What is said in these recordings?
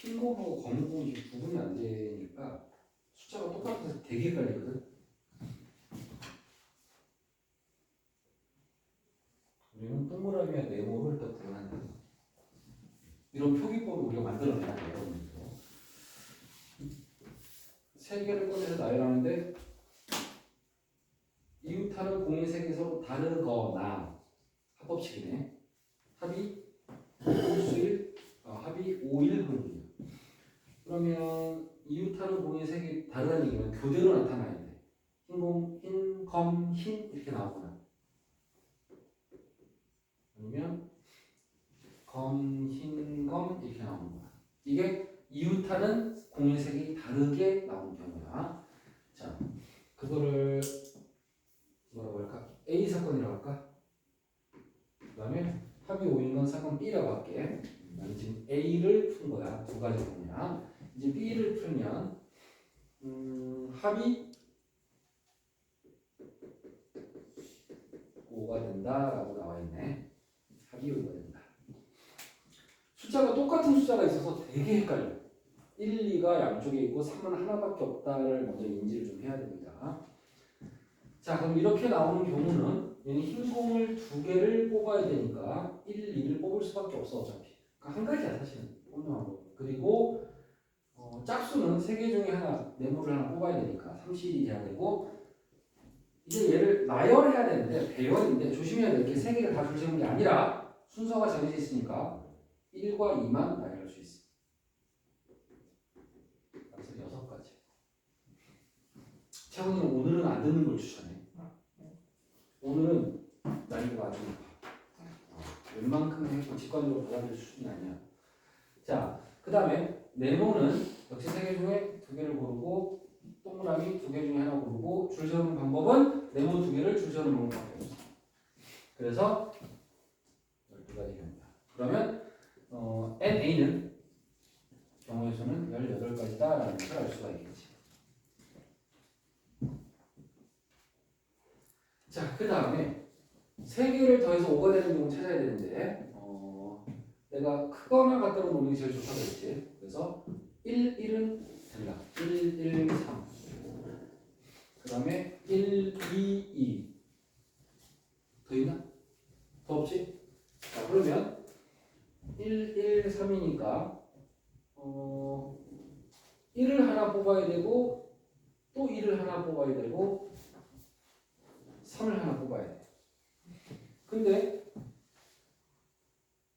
흰공하고 검은공이 지금 구분이 안 되니까 숫자가 똑같아서 되게 헷갈리거든. 우리는 동그라미와 네모를 또 구분한다. 이런 표기법을 우리가 만들어내야 돼요. 여러분들도. 세 개를 꺼내서 나열하는데 이웃하는 공의 세계에서 다르거나 합법식이네. 합이 5일, 합이 5일 하는군요. 그러면 이웃하는 공의 색이 다르다는 얘기는 교대로 나타나야 돼. 흰, 검, 흰 이렇게 나오거나 아니면 검, 흰, 검 이렇게 나오는 거야. 이게 이웃하는 공의 색이 다르게 나오는 경우야. 자, 그거를 뭐라고 할까? A 사건이라고 할까? 그 다음에 합이 5인 건 사건 B라고 할게. 나는 지금 A를 푼 거야. 두 가지 경우야. 이제 B를 풀면 합이 5가 된다라고 나와 있네. 합이 5가 된다. 숫자가 똑같은 숫자가 있어서 되게 헷갈려. 1, 2가 양쪽에 있고 3은 하나밖에 없다를 먼저 인지를 좀 해야 됩니다. 자, 그럼 이렇게 나오는 경우는 얘는 흰 공을 두 개를 뽑아야 되니까 1, 2를 뽑을 수밖에 없어 어차피. 그러니까 한 가지야 사실은 뽑는 방법. 그리고 짝수는 세 개 중에 하나, 네모를 하나 뽑아야 되니까 3실이 돼야 되고 이제 얘를 나열해야 되는데 배열인데 조심해야 될 게 세 개를 다 줄 세우는 게 아니라 순서가 정해져 있으니까 1과 2만 나열할 수 있어. 그래서 6가지. 채원이는 오늘은 안 듣는 걸 추천해. 오늘은 난이도가 아주 높아. 웬만큼 해도 직관적으로 받아들일 수준이 아니야. 자, 그 다음에 네모는 역시 세 개 중에 두 개를 고르고 동그라미 두 개 중에 하나 고르고 줄 세우는 방법은 네모 두 개를 줄 세우는 방법밖에 없어. 그래서 12가지 경우다. 그러면 NA는 경우의 수는 18가지다라는 것을 알 수가 있겠지. 자, 그 다음에 3개를 더해서 5가 되는 경우 찾아야 되는데 내가 크거나 같다고 놓는 게 제일 좋다고 했지. 그래서 1, 1은 된다. 1, 1, 3. 그 다음에 1, 2, 2. 더 있나? 더 없지? 자, 그러면 1, 1, 3이니까 1을 하나 뽑아야 되고 또 1을 하나 뽑아야 되고 3을 하나 뽑아야 돼. 근데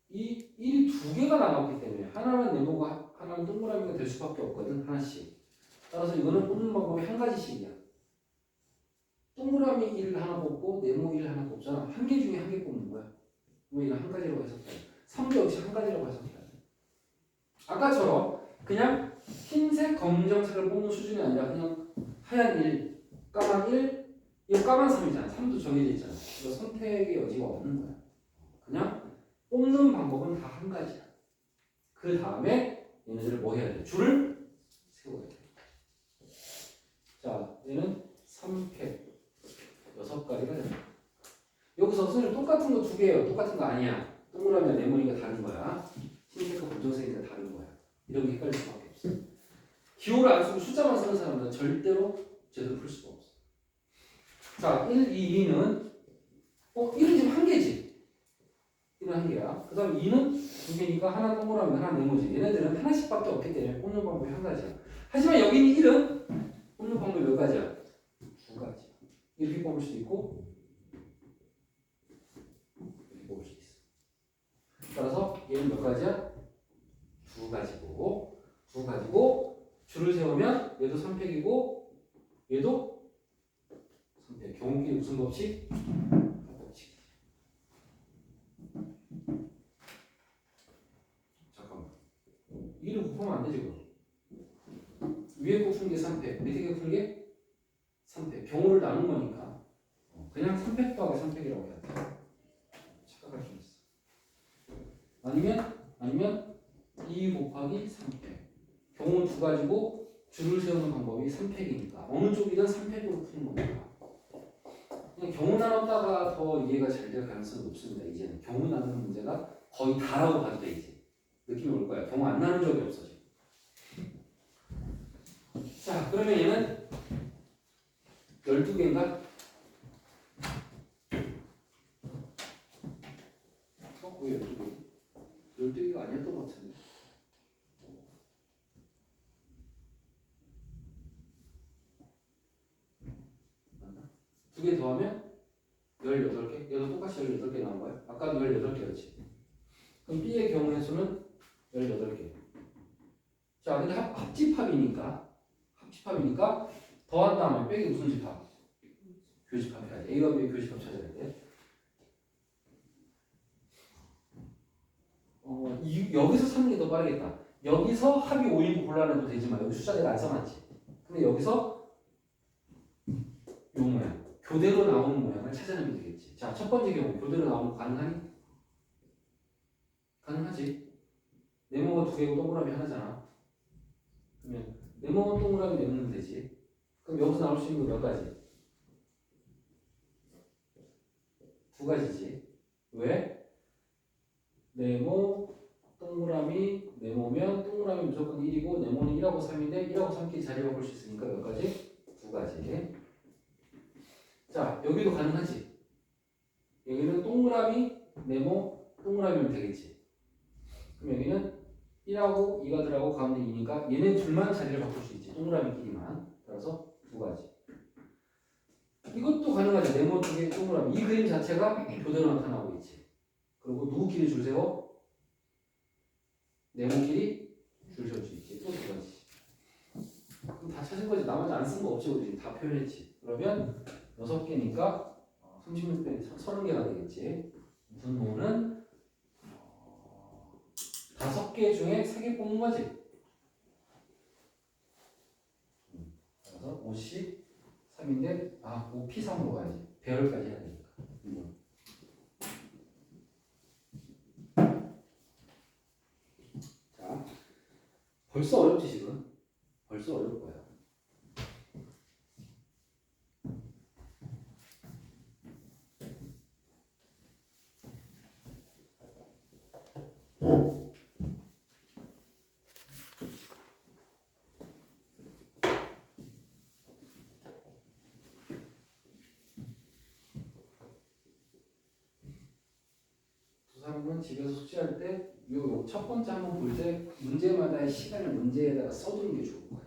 이 1이 두 개가 남았기 때문에 하나는 네모가 하나는 동그라미가 될 수밖에 없거든. 하나씩. 따라서 이거는 뽑는 방법이 한 가지씩이야. 동그라미 1을 하나 뽑고 네모 1을 하나 뽑잖아. 한 개 중에 한 개 뽑는 거야. 그러면 이건 한 가지라고 해석해야 돼. 3도 역시 한 가지라고 해석해야 돼. 아까처럼 그냥 흰색, 검정색을 뽑는 수준이 아니라 그냥 하얀 1, 까만 1, 이거 까만 3이잖아. 3도 정해져 있잖아. 이거 선택의 여지가 없는 거야. 그냥 뽑는 방법은 다 한 가지야. 그 다음에 얘네들을 뭐 해야 돼? 줄을 세워야 돼. 자, 얘는 3팩 6가지가 된다. 여기서 선생님 똑같은 거 두 개예요. 똑같은 거 아니야. 동그라미와 네모니까 다른 거야. 흰색과 검정색이니까 다른 거야. 이런 게 헷갈릴 수밖에 없어. 기호를 안 쓰고 숫자만 쓰는 사람은 절대로 제대로 풀 수가 없어. 자, 1, 2, 2는 1은 지금 한 개지. 1은 한 개야. 그 다음 2는 두 개니까 하나 동그라미 하나 네모지. 얘네들은 하나씩밖에 없기 때문에 뽑는 방법이 한 가지야. 하지만 여기는 1은 뽑는 방법이 몇 가지야? 두 가지. 이렇게 뽑을 수도 있고 이렇게 뽑을 수도 있어. 따라서 얘는 몇 가지야? 두 가지고 줄을 세우면 얘도 3팩이고 얘도 3팩. 경우끼리 무슨 법칙? 합법칙. 잠깐만. 위를 곱하면 안 되지 그럼. 위에 곱은 게 3팩, 밑에 곱은 게 3팩. 경우를 나눈 거니까 그냥 3팩 더하기 3팩이라고 해야 돼. 착각할 수 있어. 아니면 2 곱하기 3팩. 경우는 두 가지고 줄을 세우는 방법이 3팩이니까 어느 쪽이든 3팩으로 푸는 겁니다. 그냥 경우 나눴다가 더 이해가 잘 될 가능성이 높습니다. 이제는 경우 나누는 문제가 거의 다라고 봐도 돼 이제. 느낌이 올 거야. 경우 안 나눈 적이 없어 지금. 그러면 얘는 12개인가? 왜 12개? 12개가 아니었던 것 같은데. 맞나? 2개 더하면 18개? 얘도 똑같이 18개 나온 거야? 아까도 18개였지. 그럼 B의 경우의 수는 18개. 자, 근데 합집합이니까 더한 다음에 빼기 무슨 집합? 교집합 해야지. A와 B의 교집합 찾아야 돼. 여기서 찾는 게 더 빠르겠다. 여기서 합이 5인 거 골라내도 되지만 여기 숫자 내가 안 써놨지. 근데 여기서 요 모양, 교대로 나오는 모양을 찾아내면 되겠지. 자, 첫 번째 경우 교대로 나오는 거 가능하니? 가능하지. 네모가 2개고 동그라미 하나잖아. 그러면 네모가 동그라미 내면 되지. 그럼 여기서 나올 수 있는 거 몇 가지? 2가지지. 왜? 네모 동그라미 네모면 동그라미 무조건 1이고 네모는 1하고 3인데 1하고 3끼리 자리 바꿀 수 있으니까 몇 가지? 2가지. 자, 여기도 가능하지. 여기는 동그라미 네모 동그라미면 되겠지. 그럼 여기는 1하고 2가 들어가고 가운데 2니까 얘네 둘만 자리를 바꿀 수 있지. 동그라미끼리만. 따라서 2가지. 이것도 가능하죠. 네모 2개 동그라미. 이 그림 자체가 교대로 나타나고 있지. 그리고 누구끼리 줄 세워? 네모끼리 줄 세울 수 있지. 또 2가지. 그럼 다 찾은 거지. 나머지 안 쓴 거 없지. 우리 다 표현했지. 그러면 6개니까 36배 30개가 되겠지. 분모는 5개 중에 3개 뽑는 거지. 그래서 53인데 5P3으로 가야지. 배열까지 해야 되니까. 자, 벌써 어렵지 지금. 벌써 어려울 거야. 집에서 숙제할 때 요 첫 번째 한번 볼 때 문제마다의 시간을 문제에다가 써두는 게 좋은 거야.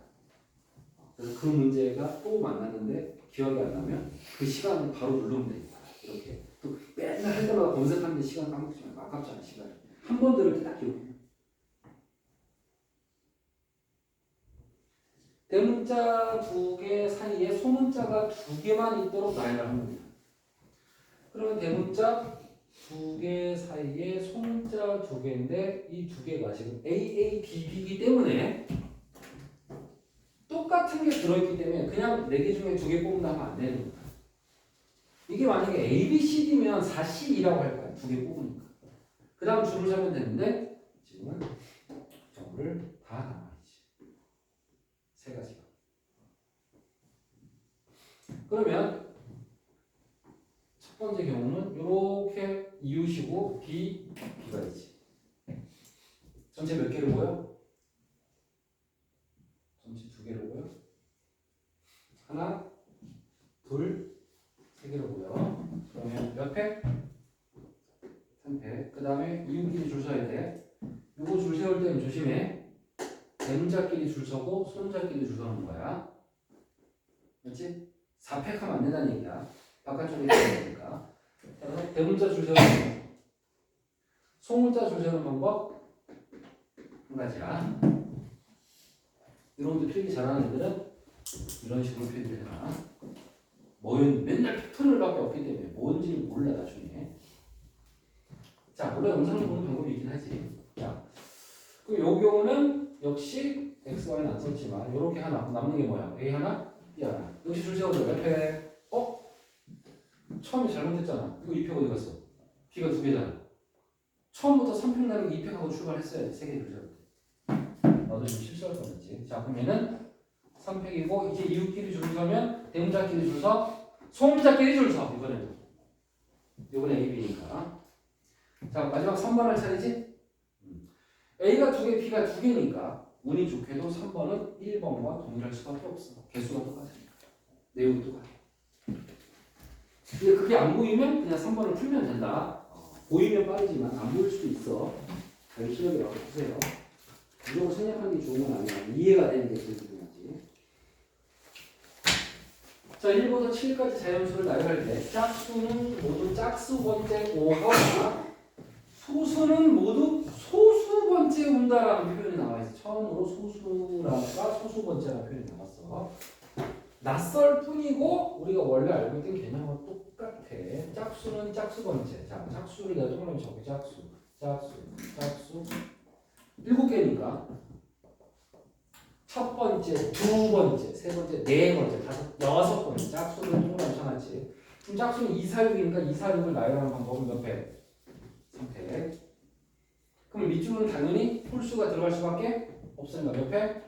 그래서 그 문제가 또 만났는데 기억이 안 나면 그 시간을 바로 누르면 되니까 이렇게 또 맨날 할 때마다 검색하는데 시간 까먹지 말고 아깝잖아 시간. 한 번 들을 때 딱 기억해. 대문자 2개 사이에 소문자가 2개만 있도록 나열을 합니다. 그러면 대문자 2개 사이에 소문자 2개인데 이 2개가 지금 AABB이기 때문에 똑같은 게 들어있기 때문에 그냥 4개 중에 2개 뽑는다 하면 안 되는 거야. 이게 만약에 ABCD면 4C2라고 할 거야. 2개 뽑으니까. 그 다음 줄을 세면 되는데 지금은 점을 다 남아있지. 3가지가. 그러면 첫 번째 경우는 이렇게 이웃이고 B가 있지. 전체 몇 개를 보여? 전체 2개를 보여? 하나, 둘, 3개를 보여. 그러면 몇 팩? 3팩. 그 다음에 이웃끼리 줄 서야 돼. 이거 줄 세울 때는 조심해. 대문자끼리 줄 서고 소문자끼리 줄 서는 거야. 그렇지? 4팩 하면 안 된다는 얘기야. 바깥쪽에 있어야 되니까. 그래서 대문자 줄 세우는 소문자 줄 세우는 방법 한 가지야. 이런 것도 필기 잘하는 애들은 이런 식으로 필기를 해라. 맨날 패턴을 밖에 없기 때문에 뭔지는 몰라 나중에. 자, 물론 영상을 보는 방법이 있긴 하지. 자, 그럼 요 경우는 역시 x, y는 안 썼지만 요렇게 하나 남는 게 뭐야? a 하나, b 하나. 역시 줄 세워줘. 몇 팩? 처음에 잘못했잖아. 이거 2팩 어디 갔어? b가 2개잖아. 처음부터 3팩 나는 2팩하고 출발했어야지. 3개 줄 세울 때. 나도 좀 실수할 뻔했지. 자, 그럼 얘는 3팩이고 이제 이웃끼리 줄 서면 대문자끼리 줄 서, 소문자끼리 줄 서. 이번에 A, B니까. 자, 마지막 3번 할 차례지? A가 2개, B가 2개니까 운이 좋게도 3번은 1번과 동일할 수밖에 없어. 개수가 똑같으니까. 내용이 똑같아. 근데 그게 안 보이면 그냥 3번을 풀면 된다. 보이면 빠르지만 안 보일 수도 있어. 자기 실력이라고 보세요. 무조건 생략하는 게 좋은 건 아니야. 이해가 되는 게 제일 중요하지. 자, 1부터 7까지 자연수를 나열할 때 짝수는 모두 짝수 번째 오거나 소수는 모두 소수 번째 온다라는 표현이 나와 있어. 처음으로 소수라가 소수 번째라는 표현이 나왔어. 낯설 뿐이고 우리가 원래 알고 있던 개념은 똑같아. 짝수는 짝수 번째. 자, 짝수를 내가 동그라미 적게 짝수. 7개니까 첫 번째, 두 번째, 세 번째, 네 번째, 다섯, 여섯 번째 짝수를 동그라미 쳐놨지. 그럼 짝수는 2, 4, 6이니까 2, 4, 6을 나열하는 방법은 몇 회? 선택. 그럼 밑줄은 당연히 홀수가 들어갈 수밖에 없으니까 몇 회?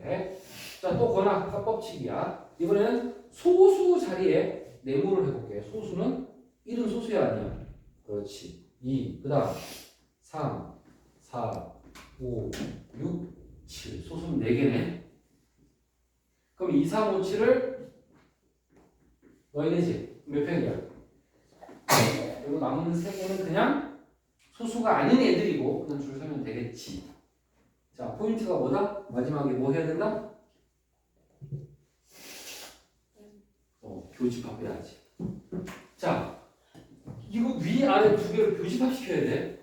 4회. 자, 또 거나 합법칙이야. 이번에는 소수 자리에 네모를 해볼게. 소수는 1은 소수야 아니야? 그렇지. 2, 그 다음 3, 4, 5, 6, 7. 소수는 4개네. 그럼 2, 3, 5, 7을 넣어야 되지? 몇 팩이야? 그리고 남은 3개는 그냥 소수가 아닌 애들이고 그냥 줄 서면 되겠지. 자, 포인트가 뭐다? 마지막에 뭐 해야 된다? 교집합해야지. 자, 이거 위아래 두 개를 교집합시켜야 돼.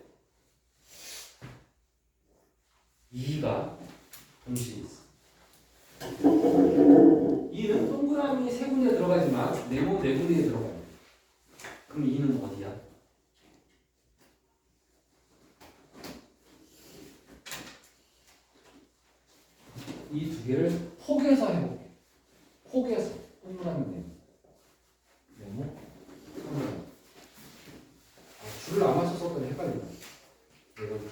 2가 동시에 있어. 2는 동그라미 세 군데 들어가지만 네모 네 군데에 들어가요. 그럼 2는 어디야? 이 두 개를 폭에서 해볼게. 폭에서 동그라미 네모. 줄을 안 맞춰서 썼더니 헷갈린다. 네 번째.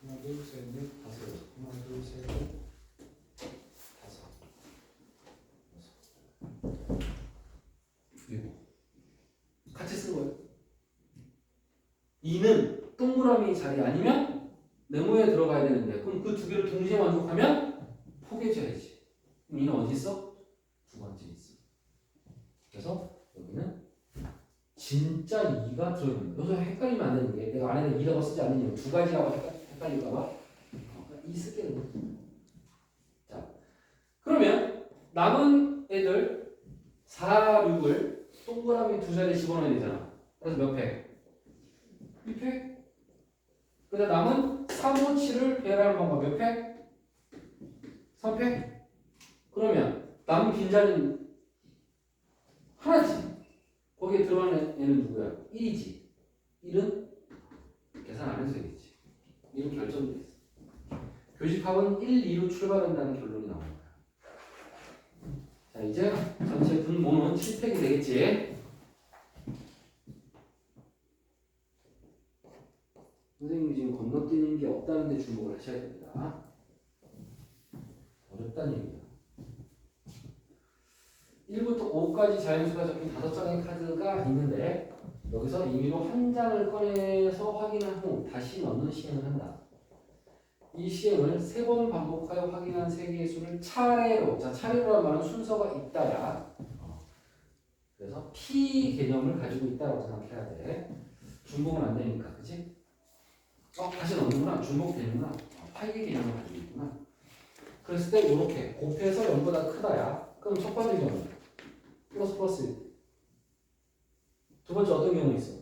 하나, 둘, 셋, 넷, 다섯. 하나, 둘, 셋, 넷, 다섯. 그리고 같이 쓴 거예요. 2는 동그라미 자리 아니면 네모에 들어가야 되는데 그럼 그 두 개를 동시에 만족하면 포개져야지. 그럼 2는 어디 있어? 두 번째 있어. 그래서 여기는 진짜 2가 들어있는 거야. 여기서 헷갈리면 안 되는 게 내가 안에다 2라고 쓰지 않는 이유 두 가지라고 헷갈릴까봐 2 쓸게. 자, 그러면 남은 애들 4, 6을 동그라미 두 자리에 집어넣어야 되잖아. 그래서 몇 팩? 2팩. 그다음 남은 3, 5, 7을 배열하는 방법 몇 팩? 3팩. 그러면 남은 빈자리는 하나지. 거기에 들어가는 애는 누구야? 1이지. 1은 계산 안 해도 되겠지. 1은 결정돼 있어. 교집합은 1, 2로 출발한다는 결론이 나오는 거야. 자, 이제 전체 분모는 7팩이 되겠지. 선생님이 지금 건너뛰는 게 없다는 데 주목을 하셔야 됩니다. 어렵다는 얘기야. 1부터 5까지 자연수가 적힌 5장의 카드가 있는데 여기서 임의로 한 장을 꺼내서 확인한 후 다시 넣는 시행을 한다. 이 시행을 3번 반복하여 확인한 3개의 수를 차례로, 자, 차례로란 말은 순서가 있다야. 그래서 P 개념을 가지고 있다고 생각해야 돼. 중복은 안 되니까, 그치? 다시 넣는구나. 중복 되는구나. 파이 개념을 가지고 있구나. 그랬을 때 이렇게 곱해서 0보다 크다야. 그럼 첫 번째 경우 플러스 플러스. 두 번째 어떤 경우 있어?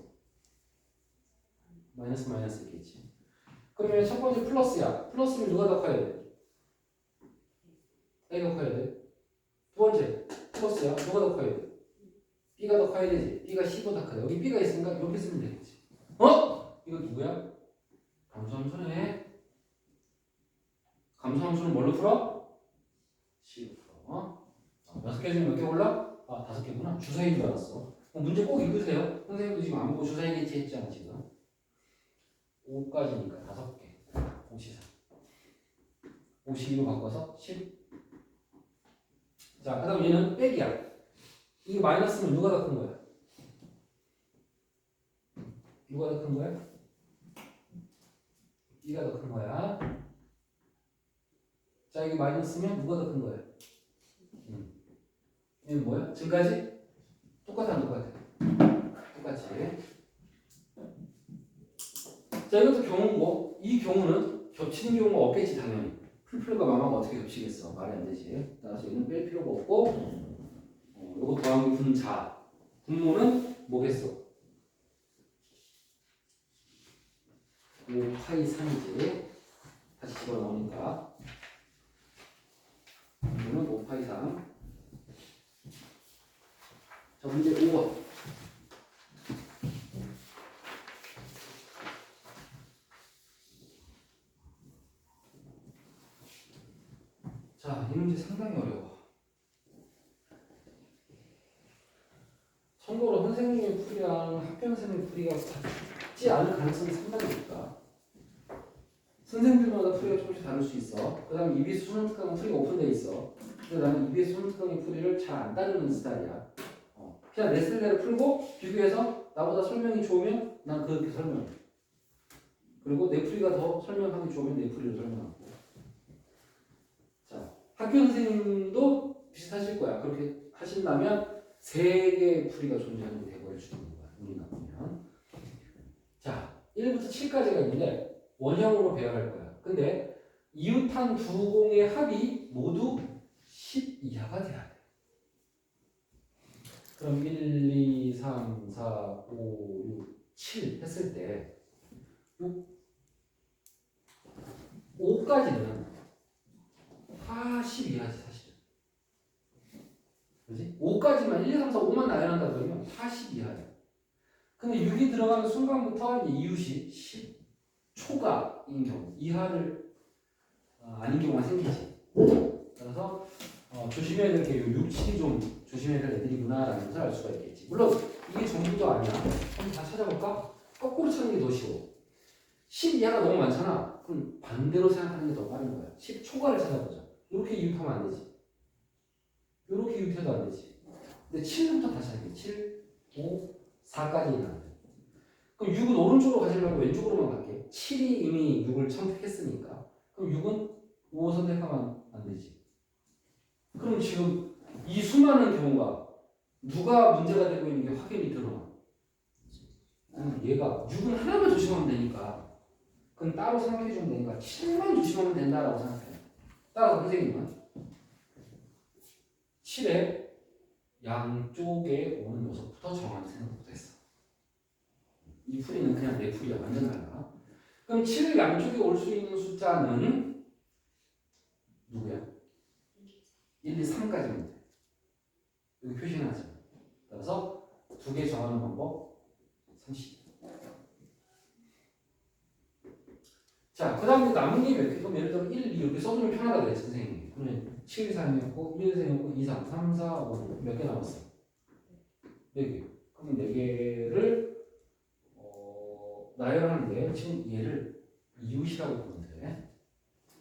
마이너스 마이너스 있겠지. 그러면 첫 번째 플러스야. 플러스면 누가 더 커야 돼? A가 커야 돼. 두 번째 플러스야. 누가 더 커야 돼? B가 더 커야 되지. B가 C보다 크다. 여기 B가 있으니까 이렇게 쓰면 되겠지. 이거 누구야? 감소함수네. 감소함수는 뭘로 풀어? C로 풀어. 6개 중에 몇 개 올라? 5개구나. 주사위인 줄 알았어. 문제 꼭 읽으세요. 선생님도 지금 안 보고 주사위겠지 했잖아 지금. 5까지니까 5개. 공시사. 52로 바꿔서 10. 자, 그 다음 얘는 빼기야. 이게 마이너스면 누가 더 큰 거야? 누가 더 큰 거야? B가 더 큰 거야. 자, 이게 마이너스면 누가 더 큰 거야? 얘는 뭐야? 지금까지? 똑같아. 똑같이. 자, 이것도 경우고, 이 경우는 겹치는 경우가 없겠지, 당연히. 풀풀과 마마가 어떻게 겹치겠어? 말이 안 되지. 따라서 얘는 뺄 필요가 없고, 요거 더하기 분자. 분모는 뭐겠어? 5파이 3이지. 다시 집어넣으니까. 분모는 5파이 3. 자, 문제 5번. 자, 이 문제 상당히 어려워. 참고로 선생님의 풀이랑 학교 선생님의 풀이가 같지 않을 가능성이 상당히 높다. 선생님들마다 풀이가 조금씩 다를 수 있어. 그 다음에 EBS 수능 특강은 풀이가 오픈되어 있어. 근데 나는 EBS 수능 특강의 풀이를 잘 안 따르는 스타일이야. 그냥 내 스타일대로 풀고 비교해서 나보다 설명이 좋으면 난 그렇게 설명해. 그리고 내 풀이가 더 설명하기 좋으면 내 풀이를 설명하고. 자, 학교 선생님도 비슷하실 거야. 그렇게 하신다면 세 개의 풀이가 존재하는 게 돼버릴 수 있는 거야. 운이 나쁘면. 자, 1부터 7까지가 있는데 원형으로 배열할 거야. 근데 이웃한 두 공의 합이 모두 10 이하가 돼야 돼. 그럼 1, 2, 3, 4, 5, 6, 7 했을 때 5까지는 다 10 이하지 사실은. 그지? 5까지만 1, 2, 3, 4, 5만 나열한다 그러면 다 10 이하야. 근데 6이 들어가는 순간부터 이제 이웃이 10 초과인 경우 이하를 아닌 경우가 생기지. 그래서 조심해야 될 게 6, 7이 좀 조심해야 될 애들이구나 라는 것을 알 수가 있겠지. 물론 이게 전부도 아니야. 한번 다 찾아볼까? 거꾸로 찾는 게 더 쉬워. 10 이하가 너무 많잖아. 그럼 반대로 생각하는 게 더 빠른 거야. 10 초과를 찾아보자. 이렇게 이웃하면 안 되지. 이렇게 이웃해도 안 되지. 근데 7부터 다시 하게. 7, 5, 4까지 있는 돼. 그럼 6은 오른쪽으로 가시려고 왼쪽으로만 갈게. 7이 이미 6을 선택했으니까. 그럼 6은 5 선택하면 안 되지. 그럼 지금 이 수많은 경우가 누가 문제가 되고 있는 게 확연히 드러나. 얘가 6은 하나만 조심하면 되니까. 그럼 따로 생각해 주면 되니까 7만 조심하면 된다라고 생각해. 따라서 선생님은 7의 양쪽에 오는 녀석부터 정하는 생각부터 했어. 이 풀이는 그냥 내 풀이야. 완전 달라. 그럼 7의 양쪽에 올 수 있는 숫자는 누구야? 1, 2, 3까지면 돼. 여기 표시해놨잖아. 따라서 두 개 정하는 방법 30. 자, 그 다음에 남은 게 몇 개? 그럼 예를 들어 1, 2 이렇게 써주면 편하다 그랬지 선생님이. 그러면 7, 3이었고 1, 3이었고 2, 3, 3, 4, 5 몇 개 남았어? 4개. 그럼 4개를 나열하는데 지금 얘를 이웃이라고 부르는데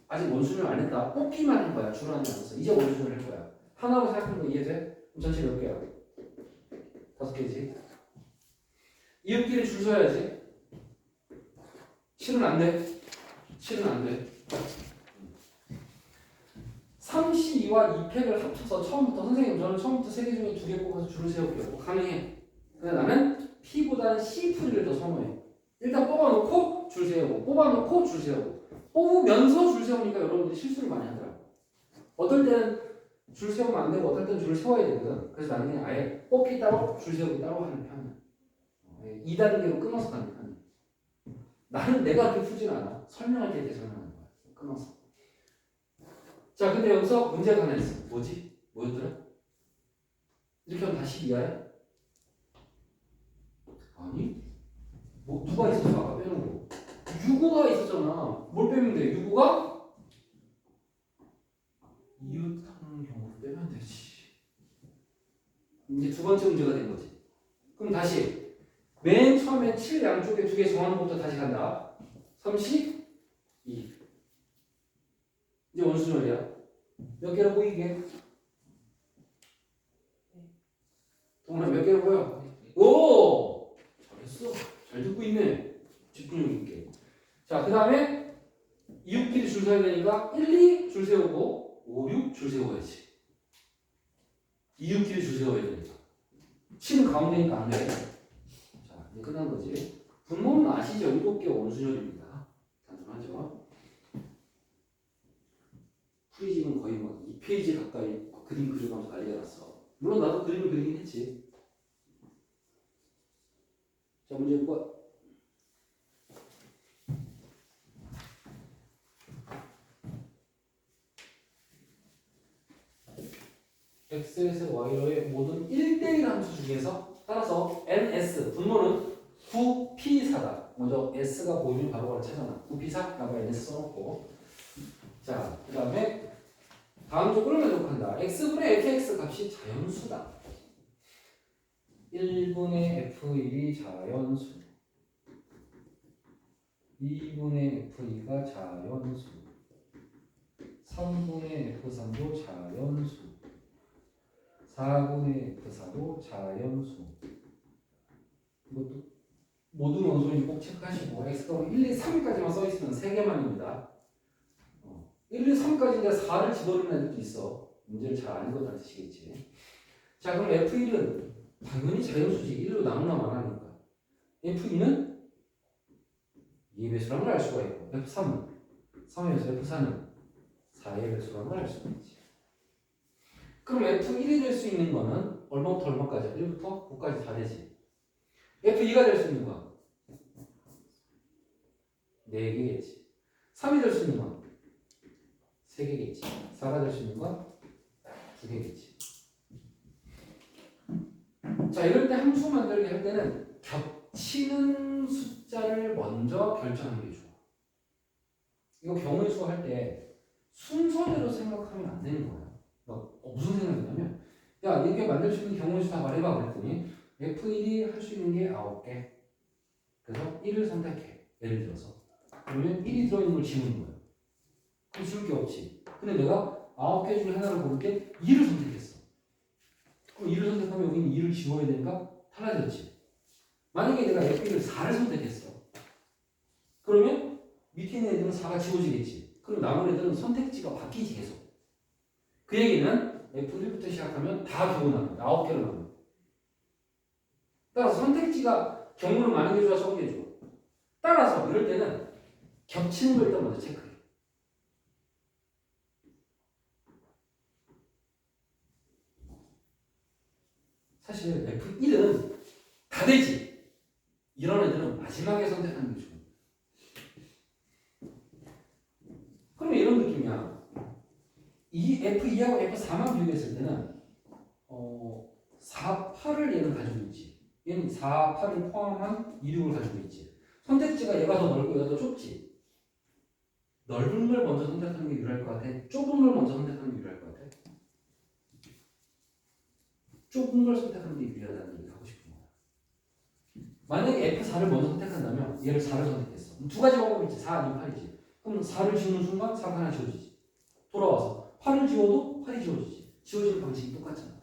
아직 원순을 안 했다. 뽑기만 한 거야. 줄을 하지 않았어. 이제 원순을 할 거야. 하나로 생각하는 거 이해돼? 그럼 전체 몇 개야? 5개지. 이웃끼리 줄 서야지. 7은 안 돼. 7은 안 돼. 32와 2팩을 합쳐서 처음부터 선생님 저는 처음부터 3개 중에 2개 뽑아서 줄을 세울게요. 가능해. 근데 나는 P보다는 C 풀이를 더 선호해. 일단 뽑아놓고 줄 세우고 뽑아놓고 줄 세우고 뽑으면서 줄 세우니까 여러분들이 실수를 많이 하더라고. 어떨 때는 줄 세우면 안 되고 어떨 때는 줄을 세워야 되거든. 그래서 나는 그냥 아예 뽑기 따로 줄 세우기 따로 하는 편이야. 2단계로 끊어서 가는 편이야. 나는 내가 그렇게 풀지는 않아. 설명할 때 이렇게 설명하는 거야. 끊어서. 자, 근데 여기서 문제가 하나 있어. 뭐지? 뭐였더라? 이렇게 하면 다 12야야? 아니? 뭐 누가 있었어? 아까 빼놓은 거. 유구가 있었잖아. 뭘 빼면 돼? 유구가 이웃하는 경우를 빼면 되지. 이제 두 번째 문제가 된 거지. 그럼 다시 맨 처음에 7 양쪽에 2개 정하는 것부터 다시 간다. 32. 이제 원수절이야. 몇 개로 보이게? 동그라미 몇 개로 보여? 오! 잘했어. 잘 듣고 있네. 집중력 있게. 자, 그 다음에 줄 서야 되니까 1, 2 줄 세우고 5, 6 줄 세워야지. 2, 6끼리 줄 세워야 되니까. 7은 가운데니까 안 돼. 자, 이제 끝난 거지. 분모는 아시죠? 7개 원수절입니다. 단순하죠? 프리집은 거의 뭐 2페이지 가까이 그림 그려가면서 난리가 났어. 물론 나도 그림을 그리긴 했지. 자, 문제 6번. x에서 y로의 모든 1대1 함수 중에서 따라서 ns 분모는 9p4다. 먼저 s가 보이면 바로 찾아놔. 9p4 라고 ns 써놓고. 자, 그 다음에 다음 조건을 만족한다. x분의 fx 값이 자연수다. 1분의 f1이 자연수, 2분의 f2가 자연수, 3분의 f3도 자연수, 4분의 f4도 자연수. 이것도 모든 원소인지 꼭 체크하시고 x가 1, 2, 3까지만 써있으면 3개만입니다. 1, 2, 3까지인데 4를 집어넣는 애들도 있어. 문제를 잘 안 읽었다는 뜻이겠지. 자, 그럼 f1은 당연히 자연수지. 1로 나누나만 하니까. f2는 2의 배수라는 걸 알 수가 있고, f3은 3에서 f4는 4의 배수라는 걸 알 수가 있지. 그럼 f1이 될 수 있는 거는 얼마부터 얼마까지? 1부터 9까지 다 되지. f2가 될 수 있는 건 4개겠지. 3이 될 수 있는 건 3개겠지. 4가 될 수 있는 건 2개겠지. 자, 이럴 때 함수 만들기 할 때는 겹치는 숫자를 먼저 결정하는 게 좋아. 이거 경우의 수 할 때 순서대로 생각하면 안 되는 거야. 무슨 생각이냐면, 야, 이게 만들 수 있는 경우의 수 다 말해봐. 그랬더니 F1이 할 수 있는 게 9개. 그래서 1을 선택해. 예를 들어서. 그러면 1이 들어있는 걸 지우는 거야. 그럼 지울 게 없지. 근데 내가 9개 중에 하나를 고를 때 2를 선택했어. 그럼 2를 선택하면 여기는 2를 지워야 되니까 탈락이었지. 만약에 내가 F1을 4를 선택했어. 그러면 밑에 있는 애들은 4가 지워지겠지. 그럼 남은 애들은 선택지가 바뀌지 계속. 그 얘기는 F1부터 시작하면 다 기본 나눠. 9개로 나눠. 따라서 선택지가 경우는 많은 게 좋아, 적은 게 좋아. 따라서 이럴 때는 겹치는 걸 일단 먼저 체크해. 사실 F1은 다 되지. 이런 애들은 마지막에 선택하는 게 좋아. 그러면 이런 느낌이야. 이 F2하고 F4만 비교했을 때는 4, 8을 얘는 가지고 있지. 얘는 4, 8을 포함한 2, 6을 가지고 있지. 선택지가 얘가 더 넓고 얘가 더 좁지. 넓은 걸 먼저 선택하는 게 유리할 것 같아? 좁은 걸 먼저 선택하는 게 유리할 것 같아? 좁은 걸 선택하는 게 유리하다는 얘기를 하고 싶은 거야. 만약에 F4를 먼저 선택한다면 얘를 4를 선택했어. 그럼 두 가지 방법이 있지. 4 아니면 8이지. 그럼 4를 지우는 순간 4가 하나 지워지지. 돌아와서 8을 지워도 8이 지워지지. 지워지는 방식이 똑같잖아.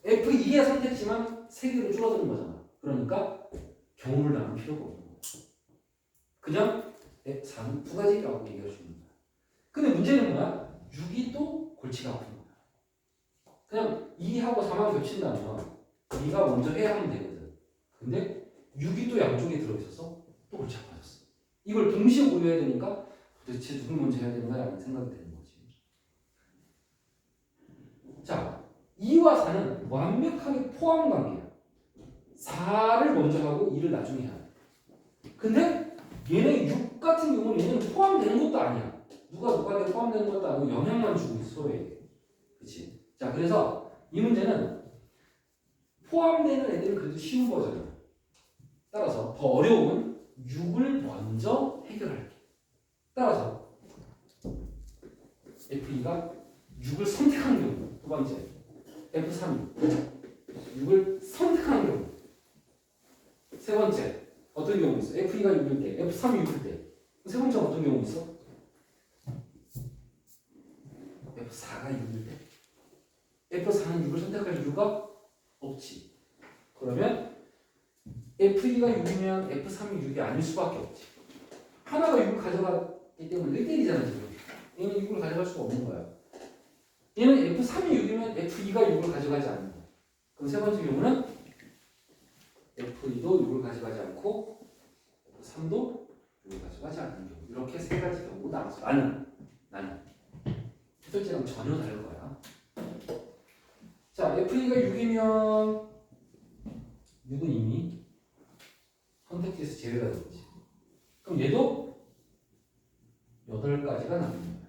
F2의 선택지만 3개로 줄어드는 거잖아. 그러니까 경우를 나눌 필요가 없는 거야. 그냥 4는 두 가지라고 얘기할 수 있는 거야. 근데 문제는 뭐야? 6이 또 골치가 아픈 거야. 그냥 2하고 4만 겹친다면 2가 먼저 해야 하면 되거든. 근데 6이 또 양쪽에 들어있어서 또 골치 아파졌어. 이걸 동시에 고려해야 되니까 도대체 누굴 먼저 해야 되는가 라는 생각이 드는 거지. 자, 2와 4는 완벽하게 포함 관계야. 4를 먼저 하고 2를 나중에 해야 돼. 근데 얘네 6 같은 경우는 얘는 포함되는 것도 아니야. 누가 누구한테 포함되는 것도 아니고 영향만 주고 있어. 그치? 자, 그래서 이 문제는 포함되는 애들은 그래도 쉬운 버전이야. 따라서 더 어려운 6을 먼저 해결할게. 따라서 F2가 6을 선택하는 경우. 두 번째, F3이 6을 선택하는 경우. 세 번째, 어떤 경우 있어? F2가 6일 때, F3이 6일 때. 세 번째 어떤 경우 있어? F4가 6일 때. F4는 6을 선택할 이유가 없지. 그러면 F2가 6이면 F3이 6이 아닐 수밖에 없지. 하나가 6을 가져가야 이 때문에 1대1이잖아 지금. 얘는 6을 가져갈 수가 없는 거야. 얘는 F3이 6이면 F2가 6을 가져가지 않는 거야. 그럼 세 번째 경우는 F2도 6을 가져가지 않고 F3도 6을 가져가지 않는 경우. 이렇게 세 가지 경우가 나왔어. 나는 해설제랑 전혀 다를 거야. 자, F2가 6이면 6은 이미 선택지에서 제외가 되겠지. 그럼 얘도 8가지가 남는 거야.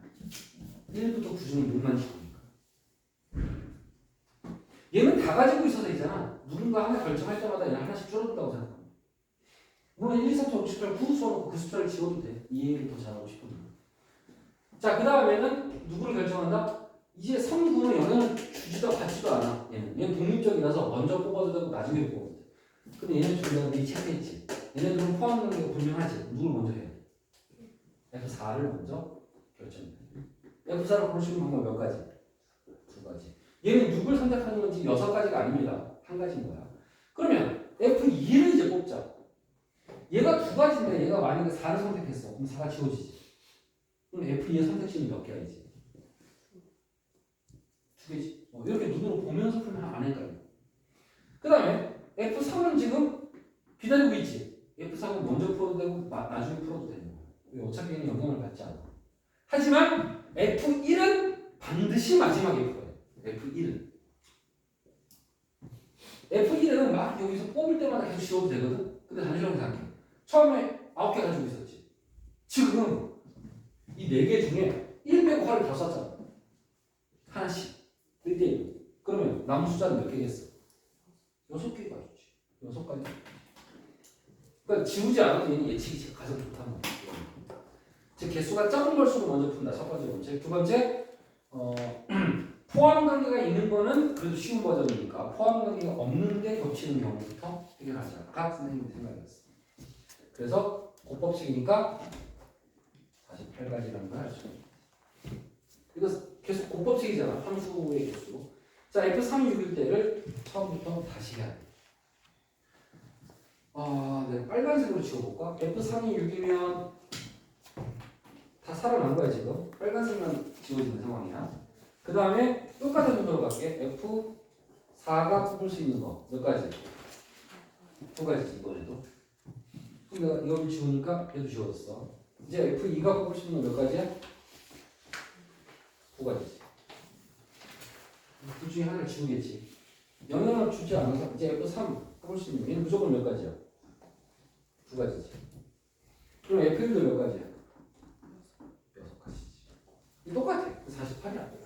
1부터 9 중에 6만 집으니까. 얘는 다 가지고 있어서 있잖아. 누군가 하나 결정할 때마다 얘는 하나씩 줄어든다고 생각합니다. 물론 1, 2, 3, 4, 5, 6, 7, 8 9 써놓고 그 숫자를 지워도 돼. 이해를 더 잘하고 싶으면. 자, 그 다음에는 누구를 결정한다? 이제 성분은 영향을 주지도 받지도 않아. 얘는 독립적이라서 먼저 뽑아도 되고 나중에 뽑아도 돼. 근데 얘는 좀 내가 미리 체크했지. 얘네들은 포함 관계가 분명하지. 누굴 먼저 해야 돼? F4를 먼저 결정해. F4를 고를 수 있는 방법 몇 가지? 2가지. 얘는 6을 선택하는 건지 6가지가 아닙니다. 한 가지인 거야. 그러면 F2를 이제 뽑자. 얘가 2가지인데 얘가 만약에 4를 선택했어. 그럼 4가 지워지지. 그럼 F2의 선택지는 몇 개야 이제? 2개지. 이렇게 눈으로 보면서 풀면 안 헷갈려. 그 다음에 F3은 지금 기다리고 있지. F3은 먼저 풀어도 되고 나중에 풀어도 되는 거야. 어차피 얘는 영향을 받지 않아. 하지만 F1은 반드시 마지막에 풀어야 돼. F1은 막 여기서 뽑을 때마다 계속 지워도 되거든. 근데 단순하게 생각해. 처음에 9개 가지고 있었지. 지금 이 4개 중에 1 빼고 화를 다 썼잖아. 하나씩. 1대1. 그러면 남은 숫자는 몇 개겠어? 6개가 있지. 6가지. 그러니까 지우지 않아도 얘는 예측이 가장 좋다는 거야. 즉 개수가 적은 걸수록 먼저 푼다. 첫 번째 문제. 두 번째, 포함 관계가 있는 거는 그래도 쉬운 버전이니까 포함 관계가 없는데 겹치는 경우부터 해결하자. 선생님의 생각이었어. 그래서 곱법칙이니까 48가지라는 걸 알 수 있다. 이거 계속 곱법칙이잖아. 함수의 개수. 자, F3이 6일 때를 처음부터 다시 해야 돼. 내가 빨간색으로 지워볼까? F3이 6이면 다 살아난 거야 지금. 빨간색만 지워지는 상황이야. 그 다음에 똑같은 순서로 갈게. F4가 뽑을 수 있는 거 몇 가지? 2가지지 이번에도. 그럼 내가 이걸 지우니까 얘도 지워졌어. 이제 F2가 뽑을 수 있는 거 몇 가지야? 2가지지. 둘 중에 하나를 지우겠지. 영향을 주지 않아서 이제 F3 뽑을 수 있는 거 얘는 무조건 몇 가지야? 2가지지. 그럼 F1도 몇 가지야? 6가지지. 똑같아. 48이야.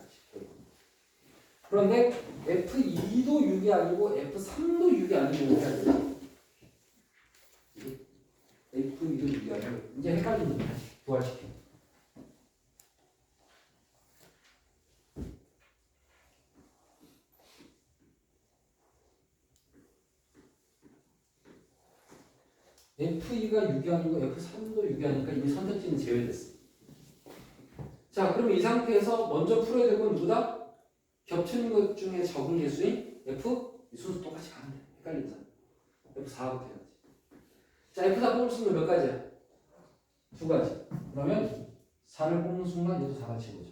그런데 F2도 6이 아니고 F3도 6이 아니고 해야 돼. F2도 6이 아니고 이제 헷갈리는 거야. 부활시켜. F2가 6이 아니고 F3도 6이 아니니까 이미 선택지는 제외됐어. 자, 그럼 이 상태에서 먼저 풀어야 되는 건 누구다? 겹치는 것 중에 적은 개수인 F, 이 순서 똑같이 가면 돼. 헷갈리잖아. F4부터 해야지. 자, F4 뽑을 수 있는 몇 가지야? 2가지. 그러면 4를 뽑는 순간 얘도 4가 지워져.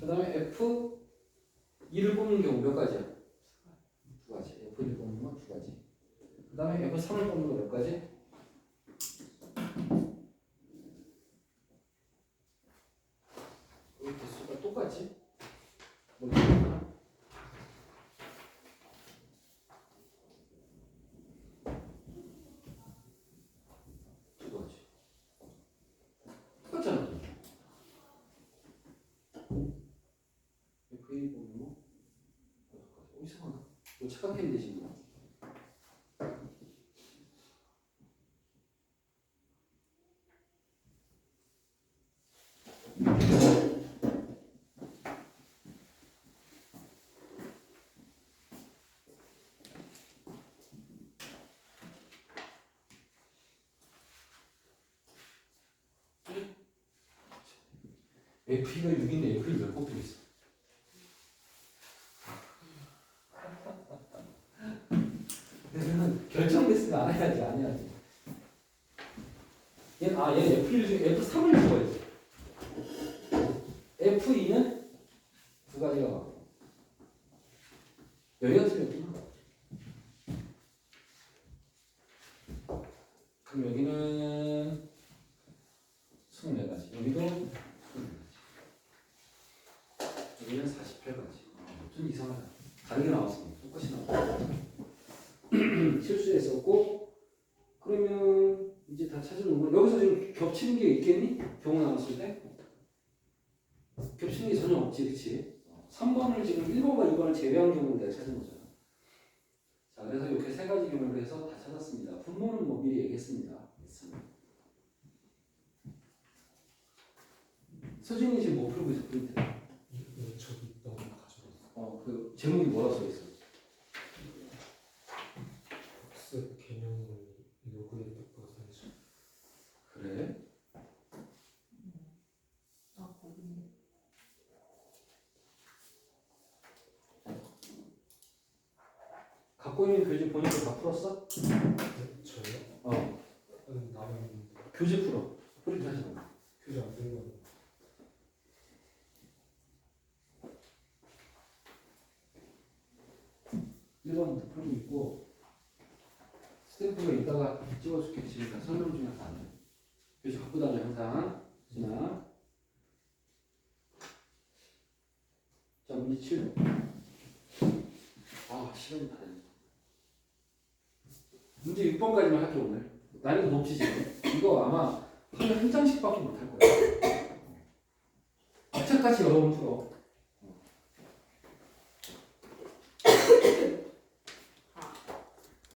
그 다음에 F2를 뽑는 경우 몇 가지야? 2가지. F2를 뽑는 건 2가지. 그 다음에 F3을 뽑는 거 몇 가지? 개수가 똑같지? 뭐 이거나? 똑같잖아. F1 뽑는 거? 이상하다. 뭐 착각했는데 지금. F2가 6인데 F1이 몇 곱도 있어? 그래서는 결정됐으면 안 해야지. 얘는 F1 중에 F3을 찍어야지. F2는 두 가지가 나와. 여기가 틀렸구나. 그럼 여기는 24가지. 여기도 24가지. 여기는 48가지. 좀 이상하다. 다르게 나왔습니다. 똑같이 나왔어. 실수했었고, 그러면 이제 다 찾은 거. 여기서 지금 겹치는 게 있겠니? 경우 나왔을 때? 겹치는 게 전혀 없지, 그치? 3번을 지금 1번과 2번을 제외한 경우를 내가 찾은 거잖아. 자, 그래서 이렇게 세 가지 경우를 해서 다 찾았습니다. 분모는 뭐 미리 얘기했습니다. 서진이 지금 뭐 풀고 있어, 프린트? 저기 있던 거 가져왔어. 그 제목이 뭐라 써 있어? 복습 개념을 요구에 뜻보다는 그래? 거기 갖고 있는 교재 본인도 다 풀었어? 저요? 나는 교재 풀어. 프린트 하시는 거. 교재 안 들고 왔는데. 1번부터 풀고 있고 스탬프가 이따가 찍어줄게. 지금 다 설명 중에 다 안 해. 교재 갖고 다녀 항상. 진아. 자, 문제 7. 시간이 다 됐네. 문제 6번까지만 할게 오늘. 난이도 높지 지금. 이거 아마 하루에 한 장씩밖에 못 할 거야. 악착같이 여러 번 풀어.